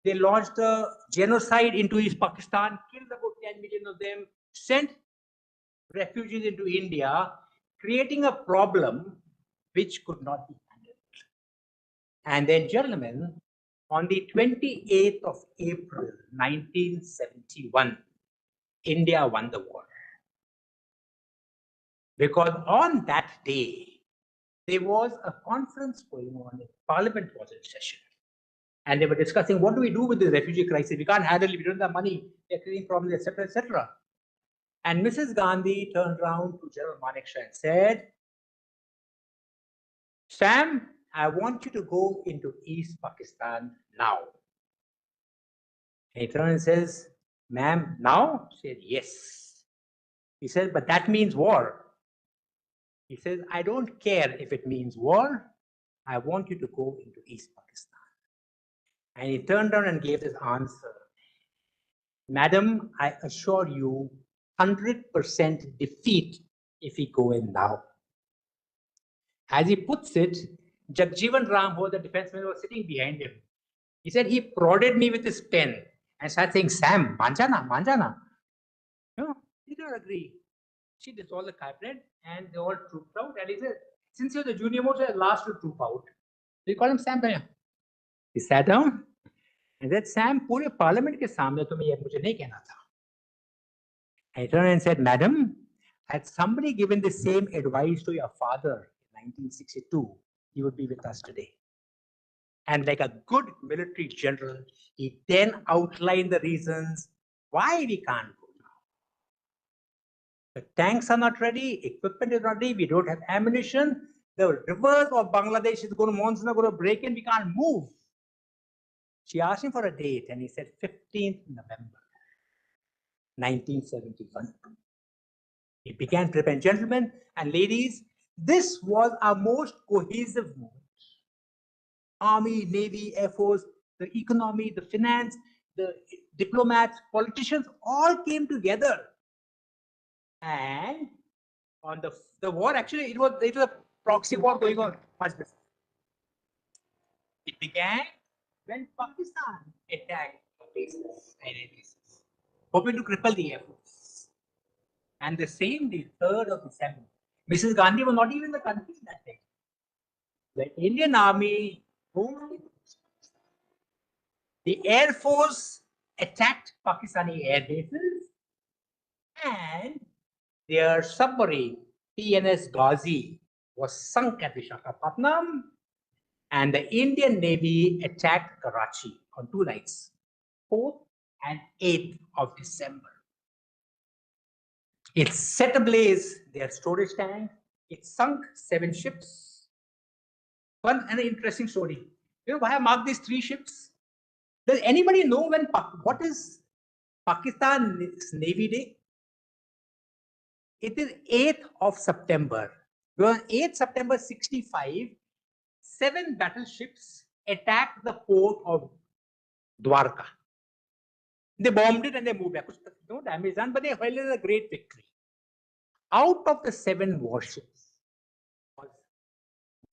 They launched a genocide into East Pakistan, killed about 10 million of them, sent refugees into India, creating a problem which could not be handled. And then, gentlemen, on the 28th of April, 1971, India won the war. Because on that day, there was a conference going on, Parliament was in session. And they were discussing, what do we do with the refugee crisis? We can't handle it, we don't have money, they're creating problems, etc., etc. And Mrs. Gandhi turned around to General Manekshaw and said, Sam, I want you to go into East Pakistan now. And he turned and says, ma'am, now? She said, yes. He said, but that means war. He says, I don't care if it means war. I want you to go into East Pakistan. And he turned around and gave this answer. Madam, I assure you, 100% defeat if we go in now. As he puts it, Jagjeevan Ram, who was the defense minister, was sitting behind him. He said he prodded me with his pen and started saying, Sam, manjana, manjana. No, he did not agree. She dissolved the cabinet and they all trooped out. And he said, since you're the junior most, you're the last to troop out. So he called him Sam. He sat down and said, Sam, पूरे parliament के सामने तुम्हें ये मुझे नहीं कहना था. And he turned and said, Madam, had somebody given the same advice to your father in 1962, he would be with us today. And like a good military general, he then outlined the reasons why we can't go now. The tanks are not ready, equipment is not ready, we don't have ammunition, the rivers of Bangladesh is going to, monsoon are going to break in, we can't move. She asked him for a date and he said 15th November, 1971. He began preparing. Gentlemen and ladies, this was our most cohesive moment. Army, Navy, Air Force, the economy, the finance, the diplomats, politicians all came together. And on the war, actually, it was a proxy war going on much before. It began when Pakistan attacked bases, hoping to cripple the Air Force. And the same day, 3rd of December, Mrs. Gandhi was not even in the country that day. The Indian Army, the Air Force attacked Pakistani air bases, and their submarine, PNS Ghazi, was sunk at Visakhapatnam, and the Indian Navy attacked Karachi on 2 nights, 4th and 8th of December. It set ablaze their storage tank. It sunk 7 ships. One an interesting story. You know why I marked these 3 ships? Does anybody know what is Pakistan's Navy Day? It is 8th of September. On 8th September 65, 7 battleships attacked the port of Dwarka. They bombed it and they moved back. No damage done, but they held it as a great victory. Out of the 7 warships was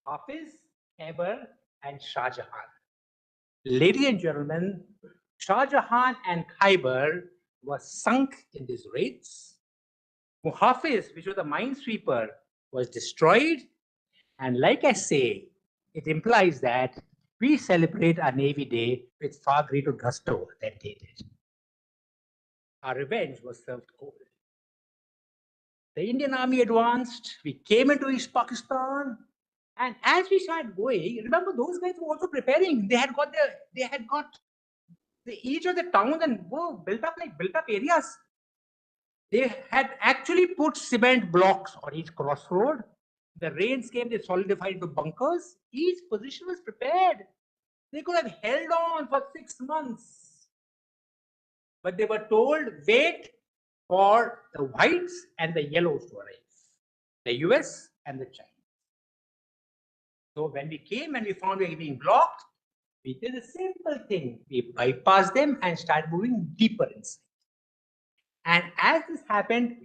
Hafiz, Khyber, and Shah Jahan. Ladies and gentlemen, Shah Jahan and Khyber was sunk in these raids. Hafiz, which was a minesweeper, was destroyed. And like I say, it implies that we celebrate our Navy Day with far greater gusto than they did. Our revenge was served cold. The Indian Army advanced. We came into East Pakistan. And as we started going, remember those guys were also preparing. They had got each of the towns and were built up areas. They had actually put cement blocks on each crossroad. The rains came, they solidified into bunkers. Each position was prepared. They could have held on for 6 months. But they were told, wait for the whites and the yellows to arrive. The US and the Chinese. So when we came and we found we were being blocked, we did a simple thing. We bypassed them and started moving deeper inside. And as this happened,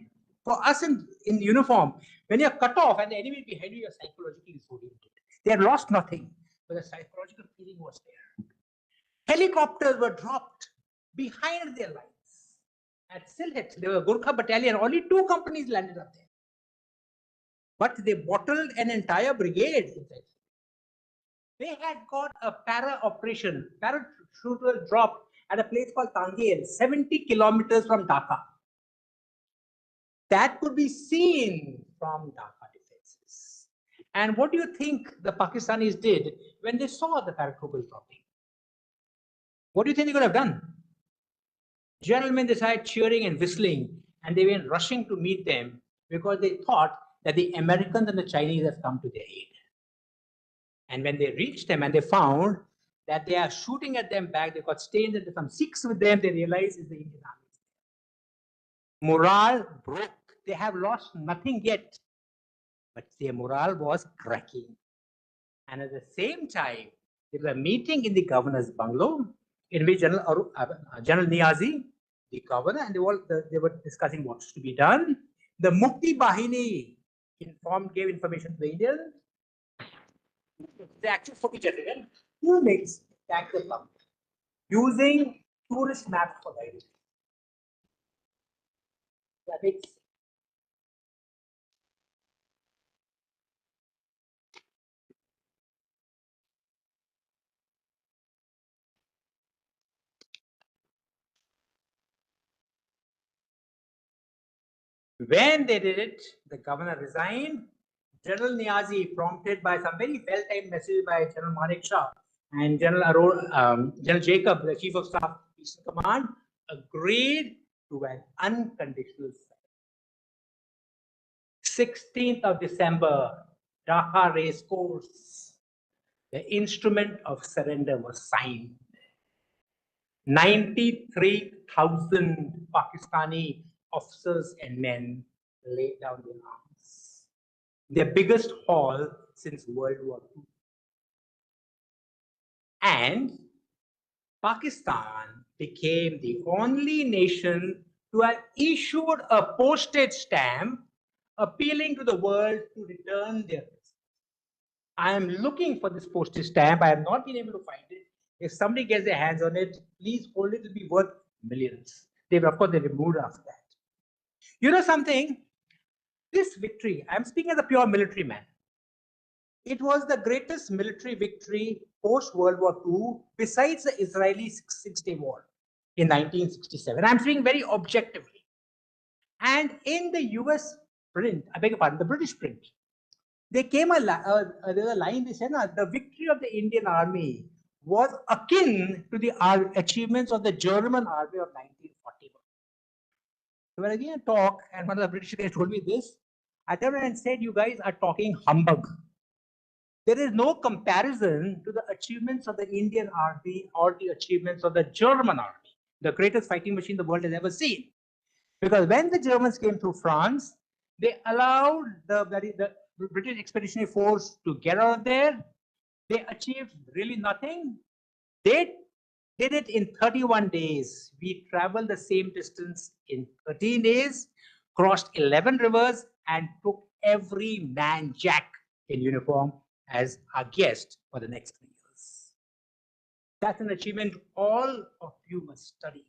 for us in uniform, when you're cut off and the enemy behind you, you're psychologically disoriented. They had lost nothing, but the psychological feeling was there. Helicopters were dropped behind their lines. At Sylhet, there was a Gurkha battalion, only 2 companies landed up there. But they bottled an entire brigade inside. They had got a parachuters dropped at a place called Tangel, 70 kilometers from Dhaka. That could be seen from Dhaka defenses. And what do you think the Pakistanis did when they saw the paratroopers dropping? What do you think they could have done? Gentlemen, they started cheering and whistling, and they went rushing to meet them because they thought that the Americans and the Chinese have come to their aid. And when they reached them and they found that they are shooting at them back, they got stains and there's some Sikhs with them, they realized it's the Indian army. Morale broke. They have lost nothing yet, but their morale was cracking. And at the same time, there was a meeting in the governor's bungalow in which General Niazi, the governor, and they were discussing what's to be done. The Mukti Bahini gave information to the Indians. The actual footage gentlemen who makes tactical public using tourist maps for guidance. That makes when they did it, the governor resigned. General Niazi, prompted by some very well-timed message by General Manik Shah and General Jacob, the Chief of Staff, Eastern Command, agreed to an unconditional surrender. 16th of December, Dhaka Race Course, the instrument of surrender was signed. 93,000 Pakistani officers and men laid down their arms. Their biggest haul since World War II. And Pakistan became the only nation to have issued a postage stamp appealing to the world to return their prisoners. I am looking for this postage stamp. I have not been able to find it. If somebody gets their hands on it, please hold it. It will be worth millions. Of course, they removed after that. You know something? This victory, I'm speaking as a pure military man. It was the greatest military victory post-World War II, besides the Israeli Six-Day War in 1967. I'm speaking very objectively. And in the US print, I beg your pardon, the British print, there came there's a line, they said, the victory of the Indian army was akin to the achievements of the German army of 1941. So when I gave a talk, and one of the British guys told me this, I turned around and said, you guys are talking humbug. There is no comparison to the achievements of the Indian army or the achievements of the German army, the greatest fighting machine the world has ever seen. Because when the Germans came through France, they allowed the British Expeditionary Force to get out of there. They achieved really nothing. They did it in 31 days. We traveled the same distance in 13 days, crossed 11 rivers, and took every man jack in uniform as our guest for the next 3 years. That's an achievement all of you must study.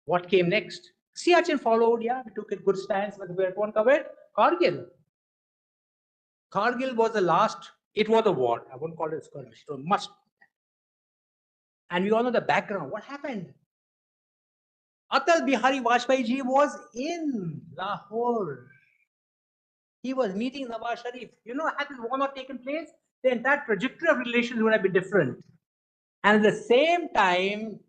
What came next? Siachen followed, yeah, we took a good stance, but we won't cover it. Kargil. Kargil was the last, it was a war. I won't call it a skirmish, it was much. And we all know the background. What happened? Atal Bihari Vajpayee ji was in Lahore. He was meeting Nawaz Sharif. You know, had this war not taken place, the entire trajectory of relations would have been different. And at the same time,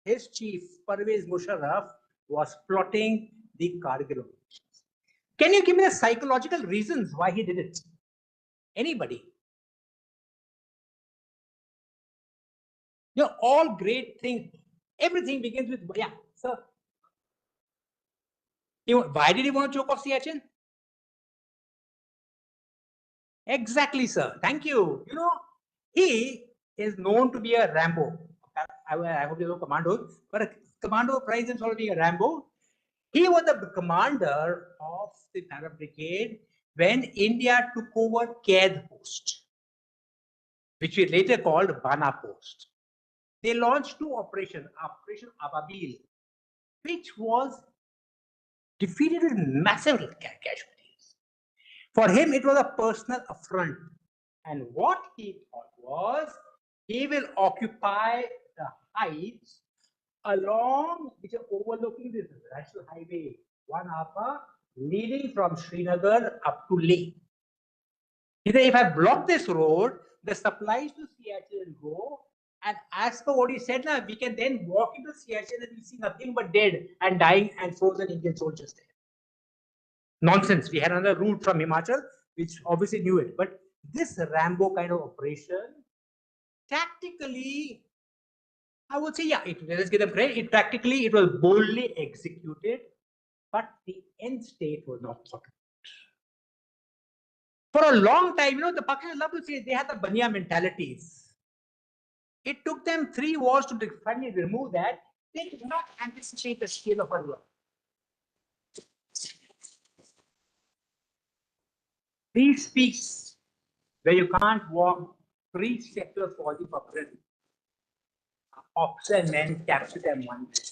his chief, Parvez Musharraf, was plotting the Kargil operations. Can you give me the psychological reasons why he did it? Anybody? You know, all great things, everything begins with, yeah, sir. Why did he want to choke off Siachen? Exactly, sir. Thank you. You know, he is known to be a Rambo. I hope you know commando, but a commando prize himself being a Rambo. He was the commander of the Para Brigade when India took over Kaid Post, which we later called Bana Post. They launched two operations, Operation Ababil, which was defeated with massive casualties. For him, it was a personal affront. And what he thought was, he will occupy the heights along which are overlooking this national highway, one Apa leading from Srinagar up to Leh. He said, if I block this road, the supplies to Siachen will go. And as per what he said, now we can then walk into Siachen and we see nothing but dead and dying and frozen Indian soldiers there. Nonsense. We had another route from Himachal, which obviously knew it. But this Rambo kind of operation, tactically, I would say, yeah, let's give them credit. It was boldly executed, but the end state was not thought of. For a long time, the Pakistanis love to say they had the Bania mentalities. It took them 3 wars to finally remove that. They did not anticipate the scale of our war. These peaks where you can't walk 3 sectors for the population. Ops and men capture them one day.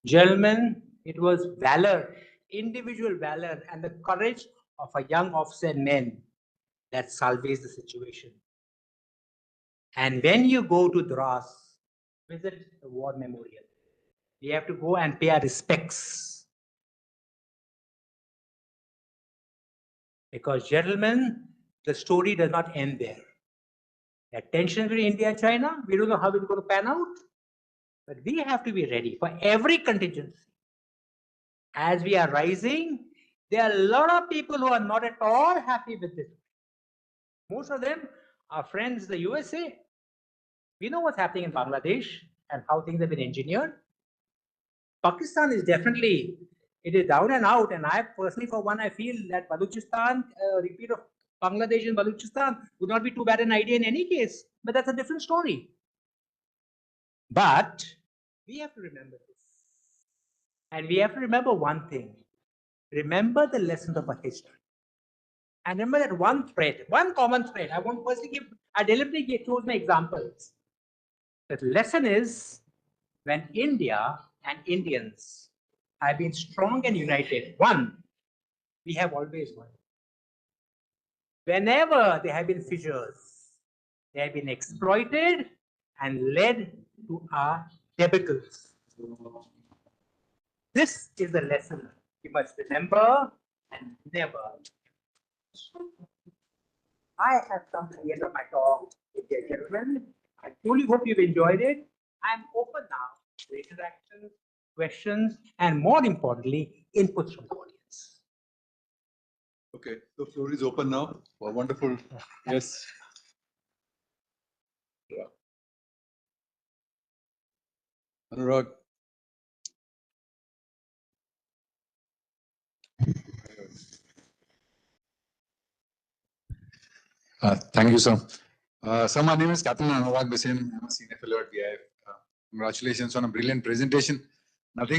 Gentlemen, it was valor, individual valor, and the courage of a young officer and men that salvaged the situation. And when you go to Dras, visit the war memorial. We have to go and pay our respects. Because, gentlemen, the story does not end there. There are tensions between India and China. We don't know how it's going to pan out. But we have to be ready for every contingency. As we are rising, there are a lot of people who are not at all happy with this. Most of them are friends in the USA. We know what's happening in Bangladesh and how things have been engineered. Pakistan is definitely, it is down and out. And I personally, for one, I feel that Balochistan, repeat of Bangladesh and Balochistan would not be too bad an idea in any case. But that's a different story. But we have to remember this. And we have to remember one thing. Remember the lessons of our history. And remember that one thread, one common thread. I deliberately chose my examples. The lesson is when India and Indians have been strong and united, one, we have always won. Whenever there have been fissures, they have been exploited and led to our debacles. This is the lesson we must remember and never. I have come to the end of my talk, dear gentlemen. I truly hope you've enjoyed it. I'm open now to interactions, questions, and more importantly, inputs from the audience. Okay, the floor is open now. Wow, wonderful. Yes. Yeah. Anurag. Thank you, sir. So my name is Captain Anurag Bisin. I'm a senior fellow at VIF. Congratulations on a brilliant presentation. Nothing